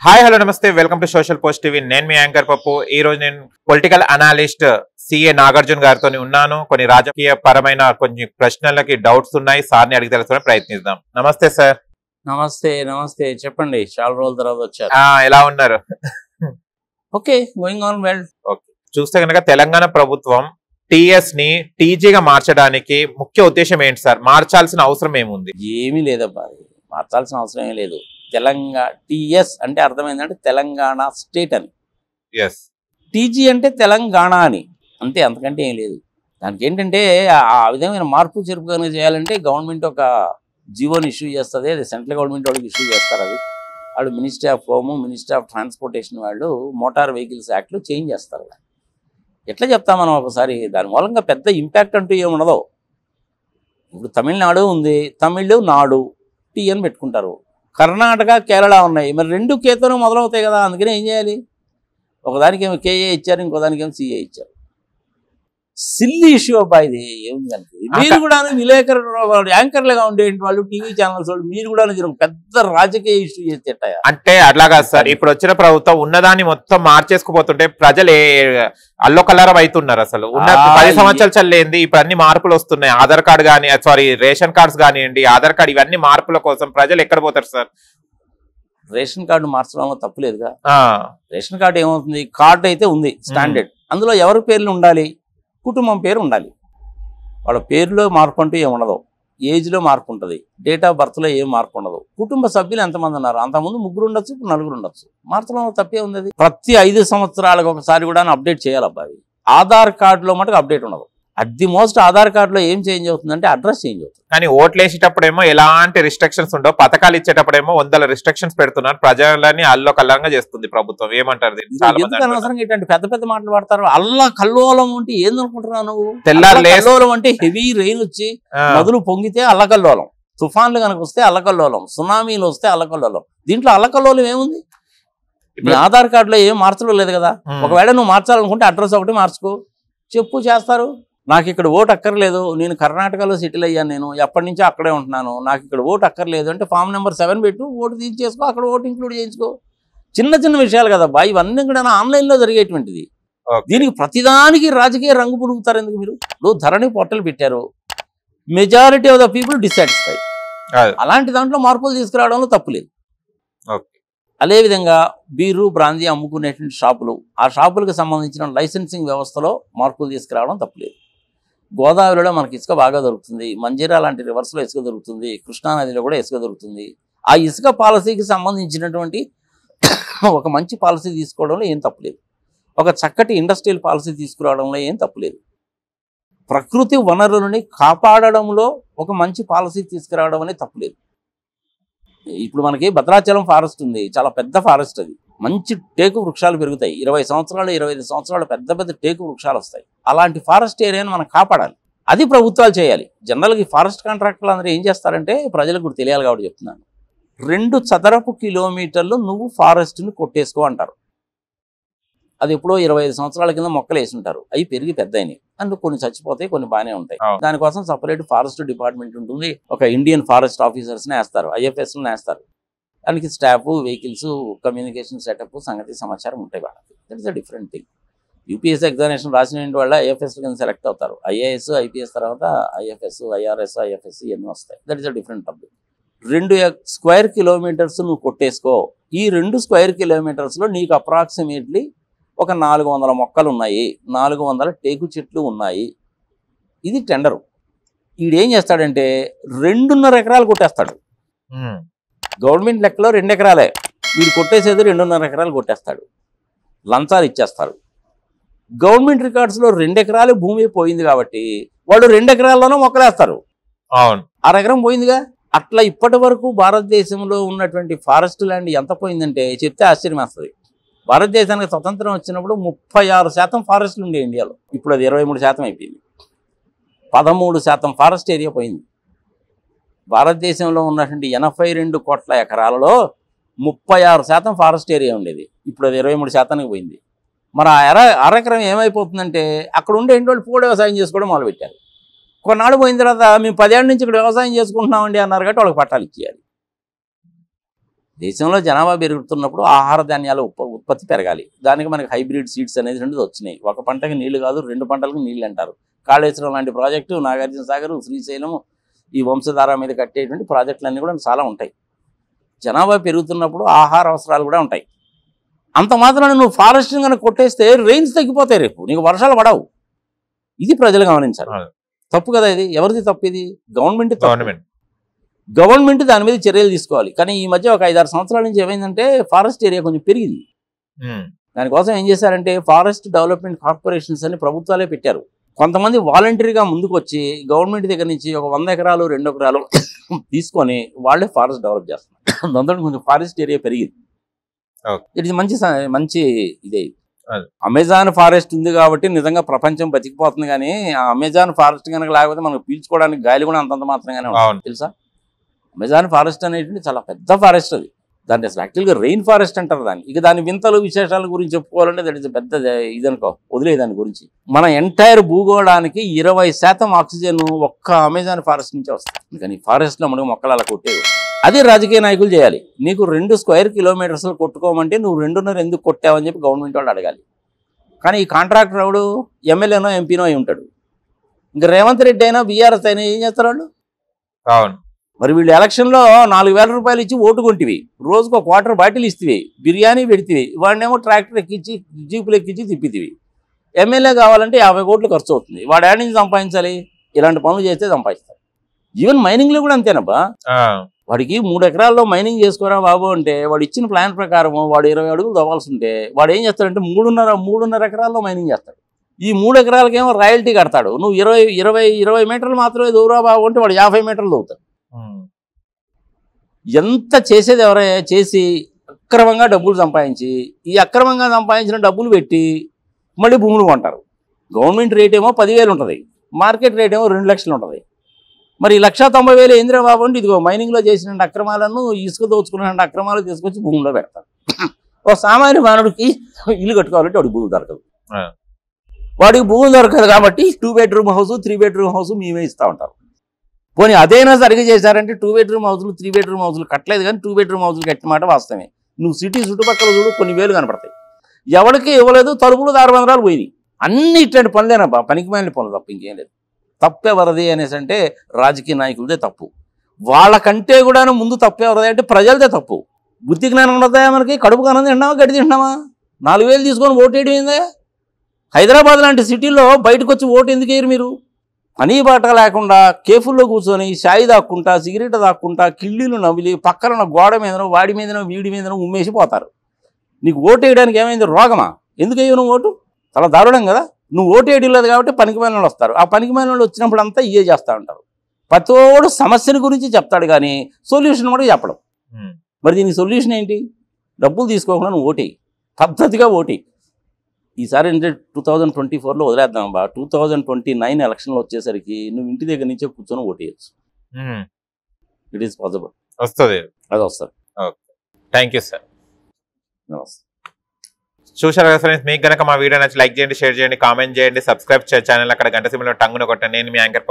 Hi hello నమస్తే welcome to social post TV. నేను మీ anchor పప్పు. ఈ రోజు నేను పొలిటికల్ అనాలిస్ట్ సిఏ నాగార్జున గారితో ఉన్నాను. కొన్ని రాజకీయ పరమైన కొన్ని ప్రశ్నలకి డౌట్స్ ఉన్నాయి, సార్ని అడిగి తెలుసుకునే ప్రయత్నిద్దాం. నమస్తే సార్. నమస్తే చెప్పండి. చాలా రోజుల తర్వాత వచ్చారు. ఎలా ఉన్నారు? Okay, going on well. Okay, చూస్తే కనుక తెలంగాణ ప్రభుత్వం టీఎస్ ని టీజీగా మార్చడానికి ముఖ్య ఉద్దేశం ఏంటి సార్? మార్చాల్సిన అవసరం ఏముంది? ఏమీ లేదబ్బా, మార్చాల్సిన అవసరం ఏమీ లేదు. తెలంగాణ టీఎస్ అంటే అర్థమైందంటే తెలంగాణ స్టేట్ అని, టీజీ అంటే తెలంగాణ అని, అంతే, అంతకంటే ఏం లేదు. దానికి ఏంటంటే ఆ విధమైన మార్పు చెరుపు కనుక చేయాలంటే గవర్నమెంట్ ఒక జీవోని ఇష్యూ చేస్తుంది. అది సెంట్రల్ గవర్నమెంట్ వాళ్ళకి ఇష్యూ చేస్తారు. అది వాళ్ళు ministry of home, ministry of transportation వాళ్ళు మోటార్ వెహికల్స్ యాక్ట్లో చేంజ్ చేస్తారు. ఎట్లా చెప్తాం మనం ఒకసారి? దాని మూలంగా పెద్ద ఇంపాక్ట్ అంటూ ఏముండదు. ఇప్పుడు తమిళనాడు ఉంది, తమిళ్ నాడు టీ అని పెట్టుకుంటారు. కర్ణాటక, కేరళ ఉన్నాయి, మరి రెండు కేతోనే మొదలవుతాయి కదా. అందుకనే ఏం చేయాలి? ఒకదానికేమో కేఏ ఇచ్చారు, ఇంకో దానికేమో సిఏ ఇచ్చారు. సిల్లీ ఇష్యూ అబ్బా ఇది. ఏముంది కనుక మీరు కూడా విలేకరు యాంకర్లుగా ఉండేటి వాళ్ళు, టీవీ ఛానల్స్ వాళ్ళు, మీరు కూడా పెద్ద రాజకీయ ఇష్యూ చేస్తే అంటే అట్లాగా సార్. ఇప్పుడు వచ్చిన ప్రభుత్వం ఉన్నదాన్ని మొత్తం మార్చేసుకుపోతుంటే ప్రజలు అల్లొకల్లరం అవుతున్నారు. అసలు ఉన్న 10 సంవత్సరాలు చల్లేంది ఇప్పుడు అన్ని మార్పులు వస్తున్నాయి. ఆధార్ కార్డు కానీ, సారీ రేషన్ కార్డ్స్ కానివ్వండి, ఆధార్ కార్డు, ఇవన్నీ మార్పుల కోసం ప్రజలు ఎక్కడ పోతారు సార్? రేషన్ కార్డు మార్చడంలో తప్పులేదుగా. రేషన్ కార్డు ఏమవుతుంది? కార్డు అయితే ఉంది స్టాండర్డ్, అందులో ఎవరి పేర్లు ఉండాలి? కుటుంబం పేరు ఉండాలి. వాళ్ళ పేరులో మార్పు అంటూ ఏముండదు, ఏజ్లో మార్పు ఉంటుంది, డేట్ ఆఫ్ బర్త్లో ఏం మార్పు ఉండదు. కుటుంబ సభ్యులు ఎంతమంది ఉన్నారు? అంతకుముందు 3 ఉండొచ్చు, ఇప్పుడు 4 ఉండొచ్చు. మార్చడంలో తప్పే ఉంది. ప్రతి 5 సంవత్సరాలకు ఒకసారి కూడా అప్డేట్ చేయాలి అబ్బాయి. ఆధార్ కార్డులో మటుకు అప్డేట్ ఉండదు. అట్ ది మోస్ట్ ఆధార్ కార్డులో ఏం చేంజ్ అవుతుందంటే అడ్రస్ చేంజ్ అవుతుంది. కానీ ఓట్లు వేసేటప్పుడేమో ఎలాంటి రిస్ట్రిక్షన్స్ ఉండవు, పథకాలు ఇచ్చేటప్పుడేమో 100 రిస్ట్రిక్షన్స్ పెడుతున్నారు. ప్రజలని అల్లకల్లంగా చేస్తుంది ప్రభుత్వం. ఏమంటారు? అనవసరంగా ఇట్లాంటి పెద్ద పెద్ద మాటలు పడతారు. అల్లకల్లోలం అంటే ఏందనుకుంటున్నావు నువ్వు? తెల్లారులోలం అంటే హెవీ రెయిన్ వచ్చి నదులు పొంగితే అల్లకల్లోలం, తుఫాన్లు కనుక వస్తే అల్లకల్లోలం, సునామీలు వస్తే అల్లకల్లోలం. దీంట్లో అల్లకల్లోలం ఏముంది? నీ ఆధార్ కార్డులో ఏం మార్చడం లేదు కదా. ఒకవేళ నువ్వు మార్చాలనుకుంటే అడ్రస్ ఒకటి మార్చుకో, చెప్పు, చేస్తారు. నాకు ఇక్కడ ఓటు అక్కర్లేదు, నేను కర్ణాటకలో సెటిల్ అయ్యాను, నేను ఎప్పటి నుంచో అక్కడే ఉంటున్నాను, నాకు ఇక్కడ ఓటు అక్కర్లేదు అంటే ఫామ్ నెంబర్ 7 పెట్టు, ఓటు తీసేసుకో, అక్కడ ఓటు ఇంక్లూడ్ చేయించుకో. చిన్న చిన్న విషయాలు కదబ్బా ఇవన్నీ కూడా ఆన్లైన్లో జరిగేటువంటిది. దీనికి ప్రతిదానికి రాజకీయ రంగు పులుగుతారు ఎందుకు మీరు? ఇప్పుడు ధరణి పోర్టల్ పెట్టారు, majority of the people dissatisfied. అలాంటి దాంట్లో మార్పులు తీసుకురావడంలో తప్పులేదు. అదేవిధంగా బీరు, బ్రాందీ అమ్ముకునేటువంటి షాపులు, ఆ షాపులకు సంబంధించిన లైసెన్సింగ్ వ్యవస్థలో మార్పులు తీసుకురావడం తప్పులేదు. గోదావరిలో మనకి ఇసుక బాగా దొరుకుతుంది, మంజీరా లాంటి రివర్స్లో ఇసుక దొరుకుతుంది, కృష్ణానదిలో కూడా ఇసుక దొరుకుతుంది. ఆ ఇసుక పాలసీకి సంబంధించినటువంటి ఒక మంచి పాలసీ తీసుకోవడంలో ఏం తప్పులేదు. ఒక చక్కటి ఇండస్ట్రియల్ పాలసీ తీసుకురావడంలో ఏం తప్పులేదు. ప్రకృతి వనరులని కాపాడడంలో ఒక మంచి పాలసీ తీసుకురావడం అనేది తప్పులేదు. ఇప్పుడు మనకి భద్రాచలం ఫారెస్ట్ ఉంది, చాలా పెద్ద ఫారెస్ట్. అది మంచి టేకు వృక్షాలు పెరుగుతాయి. 20 సంవత్సరాలు 25 సంవత్సరాలు పెద్ద పెద్ద టేకు వృక్షాలు వస్తాయి. అలాంటి ఫారెస్ట్ ఏరియాని మనం కాపాడాలి. అది ప్రభుత్వాలు చేయాలి. జనరల్గా ఫారెస్ట్ కాంట్రాక్టర్లు అందరూ ఏం చేస్తారంటే, ప్రజలకు కూడా తెలియాలి కాబట్టి చెప్తున్నాను, 2 చదరపు కిలోమీటర్లు నువ్వు ఫారెస్ట్ని కొట్టేసుకో అంటారు. అది ఎప్పుడో 25 సంవత్సరాల కింద మొక్కలు వేసి ఉంటారు, అవి పెరిగి పెద్ద అయినాయి. అందులో కొన్ని చచ్చిపోతాయి, కొన్ని బాగానే ఉంటాయి. దానికోసం సపరేట్ ఫారెస్ట్ డిపార్ట్మెంట్ ఉంటుంది. ఒక ఇండియన్ ఫారెస్ట్ ఆఫీసర్స్ని వేస్తారు, ఐఎఫ్ఎస్ని వేస్తారు. దానికి స్టాఫ్, వెహికల్స్, కమ్యూనికేషన్ సెటప్, సంగతి సమాచారం ఉంటాయి వాళ్ళకి. That is a different thing. UPSC examination రాసిన వాళ్ళ ఐఎఫ్ఎస్ కింద సెలెక్ట్ అవుతారు. ఐఏఎస్, ఐపీఎస్ తర్వాత ఐఎఫ్ఎస్, ఐఆర్ఎస్, ఐఎఫ్ఎస్సి ఎన్నో వస్తాయి. That is a different topic. 2 square kilometres నువ్వు కొట్టేసుకో. ఈ 2 స్క్వేర్ కిలోమీటర్స్లో నీకు అప్రాక్సిమేట్లీ ఒక 400 మొక్కలు ఉన్నాయి, 400 టేకు చెట్లు ఉన్నాయి. ఇది టెండరు. ఈడేం చేస్తాడంటే 2.5 ఎకరాలు కొట్టేస్తాడు. గవర్నమెంట్ లెక్కలో 2 ఎకరాలే, వీడు కొట్టేసేది 2.5 ఎకరాలు కొట్టేస్తాడు. లంచాలు ఇచ్చేస్తారు. గవర్నమెంట్ రికార్డ్స్లో 2 ఎకరాలు భూమి పోయింది కాబట్టి వాళ్ళు 2 ఎకరాల్లోనూ మొక్కలేస్తారు. 6 ఎకరం పోయిందిగా. అట్లా ఇప్పటి వరకు భారతదేశంలో ఉన్నటువంటి ఫారెస్ట్ ల్యాండ్ ఎంత పోయిందంటే చెప్తే ఆశ్చర్యం వేస్తుంది. భారతదేశానికి స్వతంత్రం వచ్చినప్పుడు 36% ఫారెస్ట్లు ఉండే ఇండియాలో. ఇప్పుడు అది 23% అయిపోయింది. 13% ఫారెస్ట్ ఏరియా పోయింది. భారతదేశంలో ఉన్నటువంటి 82 కోట్ల ఎకరాలలో 36% ఫారెస్ట్ ఏరియా ఉండేది. ఇప్పుడు అది 23%కి పోయింది. మరి ఆ అరెకరం ఏమైపోతుందంటే అక్కడ ఉండే వాళ్ళు పూడ వ్యవసాయం చేసుకోవడం మొదలుపెట్టారు. కొన్నాళ్ళు పోయిన తర్వాత మేము 10 ఏళ్ళ నుంచి ఇక్కడ వ్యవసాయం చేసుకుంటున్నామండి అన్నారు కాబట్టి వాళ్ళకి పట్టాలు ఇచ్చేయాలి. దేశంలో జనాభా పెరుగుతున్నప్పుడు ఆహార ధాన్యాల ఉత్పత్తి పెరగాలి. దానికి మనకి హైబ్రిడ్ సీడ్స్ అనేది రెండు వచ్చినాయి. ఒక పంటకి నీళ్లు కాదు, 2 పంటలకు నీళ్ళు అంటారు. కాళేశ్వరం లాంటి ప్రాజెక్టు, నాగార్జున సాగర్, శ్రీశైలం, ఈ వంశధార మీద కట్టేటువంటి ప్రాజెక్టులన్నీ కూడా చాలా ఉంటాయి. జనాభా పెరుగుతున్నప్పుడు ఆహార అవసరాలు కూడా ఉంటాయి. అంత మాత్రాన నువ్వు ఫారెస్ట్ కనుక కొట్టేస్తే రెయిన్స్ తగ్గిపోతాయి, రేపు నీకు వర్షాలు పడవు. ఇది ప్రజలు గమనించాలి. తప్పు కదా ఇది. ఎవరిది తప్పు ఇది? గవర్నమెంట్ దాని మీద చర్యలు తీసుకోవాలి. కానీ ఈ మధ్య ఒక 5-6 సంవత్సరాల నుంచి ఏమైందంటే ఫారెస్ట్ ఏరియా కొంచెం పెరిగింది. దానికోసం ఏం చేశారంటే ఫారెస్ట్ డెవలప్మెంట్ కార్పొరేషన్స్ అని ప్రభుత్వాలే పెట్టారు. కొంతమంది వాలంటరీగా ముందుకు వచ్చి గవర్నమెంట్ దగ్గర నుంచి ఒక 100 ఎకరాలు 2 ఎకరాలు తీసుకొని వాళ్ళే ఫారెస్ట్ డెవలప్ చేస్తున్నారు. దాంతో కొంచెం ఫారెస్ట్ ఏరియా పెరిగింది. ఇది మంచి ఇదే. అమెజాన్ ఫారెస్ట్ ఉంది కాబట్టి నిజంగా ప్రపంచం బతికిపోతుంది. కానీ ఆ అమెజాన్ ఫారెస్ట్ కనుక లేకపోతే మనకు పీల్చుకోవడానికి గాలి కూడా అంతంత మాత్రంగానే ఉంటుంది తెలుసా. అమెజాన్ ఫారెస్ట్ అనేది చాలా పెద్ద ఫారెస్ట్. అది దాన్ని అసలు యాక్చువల్గా రెయిన్ ఫారెస్ట్ అంటారు దాన్ని. ఇక దాని వింతలు విశేషాల గురించి చెప్పుకోవాలంటే దట్ ఇస్ పెద్ద ఇదనుకో, వదిలే దాని గురించి. మన ఎంటైర్ భూగోళానికి 20% ఆక్సిజన్ ఒక్క అమెజాన్ ఫారెస్ట్ నుంచే వస్తుంది. కానీ ఫారెస్ట్లో మనకు మొక్కలు అలా కొట్టేవి. అది రాజకీయ నాయకులు చేయాలి. నీకు 2 స్క్వేర్ కిలోమీటర్స్ కొట్టుకోమంటే నువ్వు 2.5 ఎందుకు కొట్టావని చెప్పి గవర్నమెంట్ వాళ్ళు అడగాలి. కానీ ఈ కాంట్రాక్టర్ ఎవడు? ఎమ్మెల్యేనో ఎంపీనో అయి ఉంటాడు. ఇంకా రేవంత్ రెడ్డి అయినా బీఆర్ఎస్ అయినా ఏం చేస్తారు వాళ్ళు? మరి వీళ్ళు ఎలక్షన్లో 4,000 రూపాయలు ఇచ్చి ఓటు కొంటివి, రోజుకు 1 క్వార్టర్ బాటిల్ ఇస్తేవి, బిర్యానీ పెడితివి, వాడినేమో ట్రాక్టర్ ఎక్కించి జీపులు ఎక్కించి తిప్పితివి. ఎమ్మెల్యే కావాలంటే 50 కోట్లు ఖర్చు అవుతుంది. వాడు ఏడ నుంచి సంపాదించాలి? ఇలాంటి పనులు చేస్తే సంపాదిస్తారు. ఈవెన్ మైనింగ్లో కూడా అంతేనబ్బా. వాడికి 3 ఎకరాల్లో మైనింగ్ చేసుకోరా బాబు అంటే వాడు ఇచ్చిన ప్లాన్ ప్రకారం వాడు 20 అడుగులు తవ్వాల్సి ఉంటే వాడు ఏం చేస్తాడంటే 3.5 ఎకరాల్లో మైనింగ్ చేస్తాడు. ఈ 3 ఎకరాలకేమో రాయల్టీ కడతాడు. నువ్వు 20 మీటర్లు మాత్రమే దూరా బాబు అంటే వాడు 50 మీటర్లు దవ్వుతాడు. ఎంత చేసేది ఎవరైనా చేసి అక్రమంగా డబ్బులు సంపాదించి ఈ అక్రమంగా సంపాదించిన డబ్బులు పెట్టి మళ్ళీ భూములు కొంటారు. గవర్నమెంట్ రేట్ ఏమో 10,000 ఉంటుంది, మార్కెట్ రేట్ ఏమో 2 లక్షలు ఉంటుంది. మరి 1,90,000 ఏంద్రా బాబు అంటే ఇదిగో మైనింగ్లో చేసిన అక్రమాలను, ఇసుక దోచుకున్న అక్రమాలు తీసుకొచ్చి భూమిలో పెడతారు. ఒక సామాన్య మానవుడికి ఇల్లు కట్టుకోవాలంటే వాడికి భూమి దొరకదు. వాడికి భూమి దొరకదు కాబట్టి 2 బెడ్రూమ్ హౌస్ 3 బెడ్రూమ్ హౌస్ మేమే ఇస్తూ ఉంటారు. పోనీ అదైనా సరిగ్గా చేశారంటే 2 బెడ్రూమ్ హౌస్లు 3 బెడ్రూమ్ హౌస్లు కట్టలేదు. కానీ 2 బెడ్రూమ్ హౌస్లు కట్టిన మాట వాస్తవమే. నువ్వు సిటీ చుట్టుపక్కల చూడు, కొన్ని వేలు కనపడతాయి. ఎవరికి ఇవ్వలేదు, తలుపులు దారబంధరాలు పోయినాయి. అన్ని ఇట్లాంటి పనులేనబ్బా, పనికిమాలిన పనులు తప్ప ఇంకేం లేదు. తప్పెవరది అనేసి అంటే రాజకీయ నాయకులదే తప్పు. వాళ్ళకంటే కూడా ముందు తప్పెవరది అంటే ప్రజలదే తప్పు. బుద్ధి జ్ఞానం ఉండదా మనకి? కడుపు కానం తింటున్నామా, గడి తింటున్నామా? 4,000 తీసుకొని ఓటు వేయడం ఏందే? హైదరాబాద్ లాంటి సిటీలో బయటకు వచ్చి ఓటు ఎందుకు వేయరు మీరు? పని బాట లేకుండా కేఫుల్లో కూర్చొని షాయి దాక్కుంటా, సిగరెట్ దాక్కుంటా, కిళ్ళీలు నవ్విలి పక్కన గోడ మీదనో వాడి మీదనో వీడి మీదనో ఉమ్మేసిపోతారు. నీకు ఓటు వేయడానికి ఏమైంది? రోగమా? ఎందుకు వేయవు నువ్వు ఓటు? చాలా దారుణం కదా. నువ్వు ఓటు వేయడం లేదు కాబట్టి పనికిమాలిన వాళ్ళు వస్తారు. ఆ పనికిమాలిన వాళ్ళు వచ్చినప్పుడు అంతా ఇవే చేస్తూ ఉంటారు. ప్రతోడు సమస్యల గురించి చెప్తాడు కానీ సొల్యూషన్ కూడా చెప్పడం. మరి దీనికి సొల్యూషన్ ఏంటి? డబ్బులు తీసుకోకుండా నువ్వు ఓటేయి, పద్ధతిగా ఓటేయి. ఈసారి అంటే 2024లో వదిలేద్దాం బా. 2029 ఎలక్షన్లు వచ్చేసరికి నువ్వు ఇంటి దగ్గర నుంచే కూర్చొని ఓటేయచ్చు. It is possible. వస్తుంది, అది వస్తుంది. Thank you sir. చూశారు కదా ఫ్రెండ్స్, మీకు కనుక మా వీడియో నచ్చి లైక్ చేయండి, షేర్ చేయండి, కామెంట్ చేయండి, సబ్స్క్రైబ్ ఛానల్ అక్కడ గంట సింబల్ టంగున కొట్టండి. నేను మీ యాంకర్